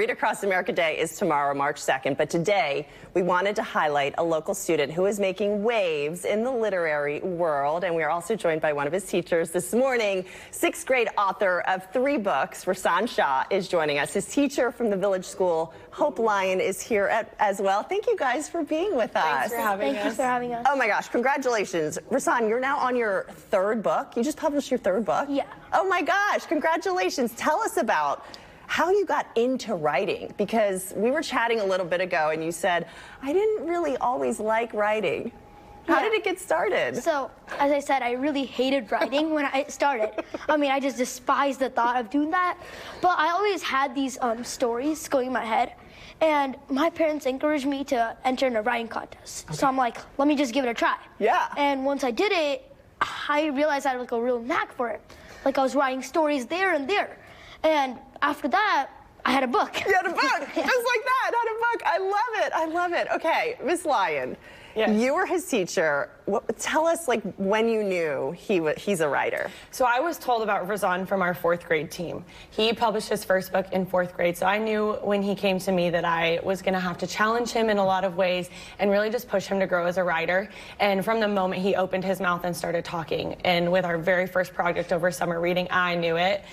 Read Across America Day is tomorrow, March 2nd, but today we wanted to highlight a local student who is making waves in the literary world, and we are also joined by one of his teachers this morning. Sixth grade author of 3 books, Vrisan Shah, is joining us. His teacher from the village school, Hope Lyon, is here as well. Thank you guys for being with us. Thanks for having us. Thank you for having us. Oh my gosh, congratulations. Vrisan, you're now on your 3rd book. You just published your 3rd book? Yeah. Oh my gosh, congratulations. Tell us about how you got into writing, because we were chatting a little bit ago and you said, I didn't really always like writing. How did it get started? So, as I said, I really hated writing when I started. I mean, I just despised the thought of doing that. But I always had these stories going in my head. And my parents encouraged me to enter in a writing contest. Okay. So I'm like, let me just give it a try. Yeah. And once I did it, I realized I had like a real knack for it. Like I was writing stories there and there. And after that, I had a book. You had a book, just like that, had a book. I love it, I love it. Okay, Miss Lyon, you were his teacher. Tell us, like, when you knew he's a writer. So I was told about Vrisan from our 4th grade team. He published his first book in 4th grade, so I knew when he came to me that I was going to have to challenge him in a lot of ways and really just push him to grow as a writer. And from the moment he opened his mouth and started talking, and with our very first project over summer reading, I knew it.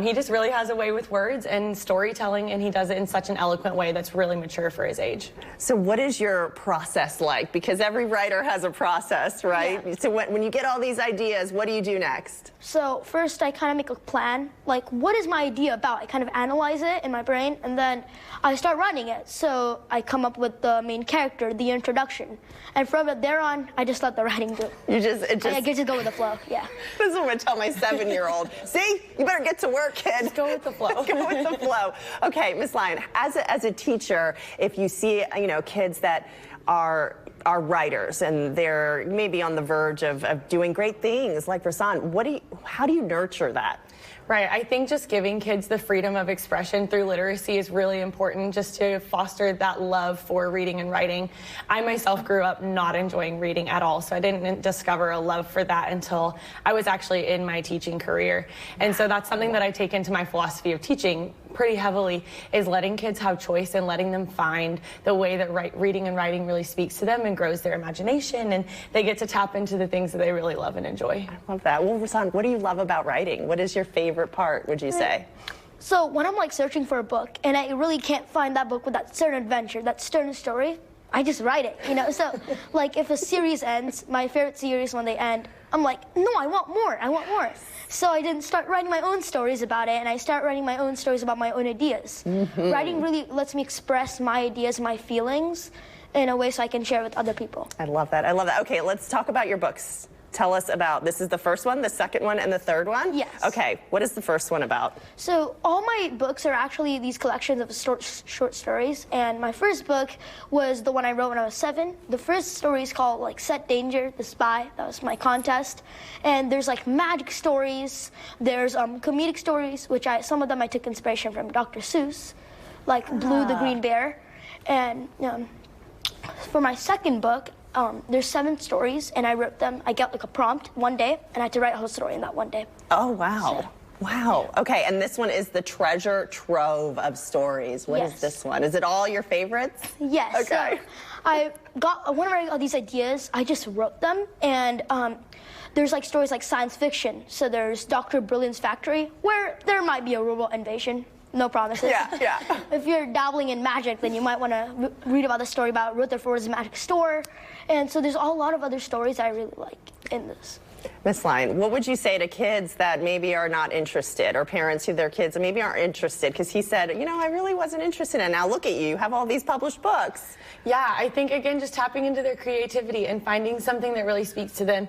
He just really has a way with words and storytelling, and he does it in such an eloquent way that's really mature for his age. So what is your process like? Because every writer has a process, right? Yeah. So when you get all these ideas, what do you do next? So first I kind of make a plan, like what is my idea about? I kind of analyze it in my brain and then I start writing it. So I come up with the main character, the introduction. And from there on, I just let the writing do. I just go with the flow, yeah. This is what I tell my 7-year-old. See, you better get to work, kid. Just go with the flow. Go with the flow. Okay, Miss Lyon, as a teacher, if you see, kids that are writers and they're maybe on the verge of doing great things like Vrisan, how do you nurture that? Right, I think just giving kids the freedom of expression through literacy is really important, just to foster that love for reading and writing. I myself grew up not enjoying reading at all, so I didn't discover a love for that until I was actually in my teaching career. And so that's something that I take into my philosophy of teaching pretty heavily, is letting kids have choice and letting them find the way that reading and writing really speaks to them and grows their imagination, and they get to tap into the things that they really love and enjoy. I love that. Well, Vrisan, what do you love about writing? What is your favorite part, would you say? So when I'm like searching for a book and I really can't find that book with that certain adventure, that certain story, I just write it, So like if a series ends, my favorite series, when they end, I'm like, no, I want more, I want more. So I didn't start writing my own stories about it, and I start writing my own stories about my own ideas. Mm-hmm. Writing really lets me express my ideas, my feelings, in a way so I can share with other people. I love that, I love that. Okay, let's talk about your books. Tell us about, this is the first one, the second one, and the third one? Yes. Okay, what is the first one about? So all my books are actually these collections of short stories, and my first book was the one I wrote when I was 7. The first story is called like Set Danger, The Spy. That was my contest. And there's like magic stories, there's comedic stories, which some of them I took inspiration from Dr. Seuss, like Blue the Green Bear. And for my second book, there's 7 stories, and I wrote them. I got like a prompt one day, and I had to write a whole story in that one day. Oh, wow. So, wow. Okay, and this one is the treasure trove of stories. What is this one? Is it all your favorites? Yes. Okay. So whenever I got these ideas, I just wrote them, and there's like stories like science fiction. So there's Dr. Brilliant's Factory, where there might be a robot invasion. No promises. Yeah. If you're dabbling in magic, then you might want to read about the story about Rutherford's magic store. And so there's a lot of other stories I really like in this. Miss Lyon, what would you say to kids that maybe are not interested, or parents who their kids maybe aren't interested? Because he said, I really wasn't interested, and now look at you, you have all these published books. Yeah, I think, again, just tapping into their creativity and finding something that really speaks to them.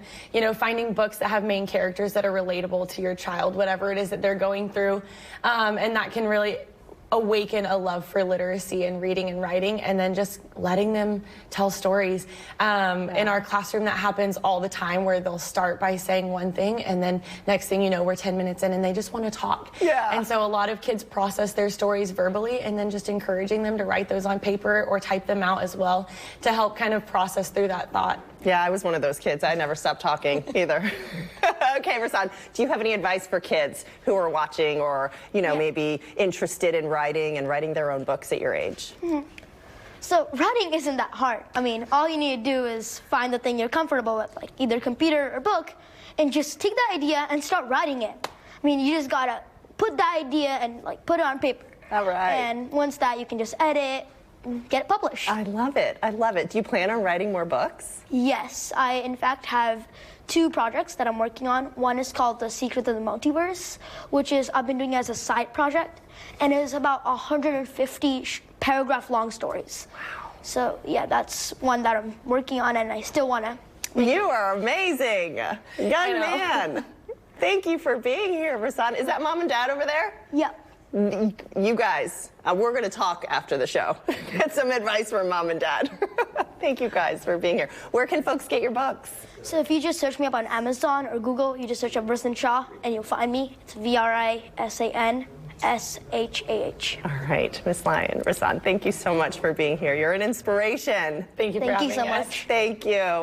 Finding books that have main characters that are relatable to your child, whatever it is that they're going through, and that can really awaken a love for literacy and reading and writing, and then just letting them tell stories. In our classroom, that happens all the time, where they'll start by saying one thing, and then next thing you know, we're 10 minutes in and they just want to talk. Yeah. And so a lot of kids process their stories verbally, and then just encouraging them to write those on paper or type them out as well to help kind of process through that thought. Yeah, I was one of those kids. I never stopped talking either. Okay, Vrisan, do you have any advice for kids who are watching or, you know, maybe interested in writing and writing their own books at your age? So writing isn't that hard. I mean, all you need to do is find the thing you're comfortable with, like either computer or book, and just take that idea and start writing it. I mean, you just gotta put that idea and like put it on paper. All right. And once that, you can just edit and get it published. I love it. I love it. Do you plan on writing more books? Yes, I in fact have 2 projects that I'm working on. One is called The Secret of the Multiverse, which is I've been doing as a side project, and it is about 150 paragraph long stories. Wow. So yeah, that's one that I'm working on, and I still want to. You are amazing. Young man. Thank you for being here, Vrisan. Is that mom and dad over there? Yep. You guys, we're going to talk after the show. Get some advice from mom and dad. Thank you guys for being here. Where can folks get your books? So if you just search me up on Amazon or Google, you just search up Vrisan Shah, and you'll find me. It's Vrisan Shah. All right, Miss Vrisan, thank you so much for being here. You're an inspiration. Thank you for having us. Thank you so much. Thank you.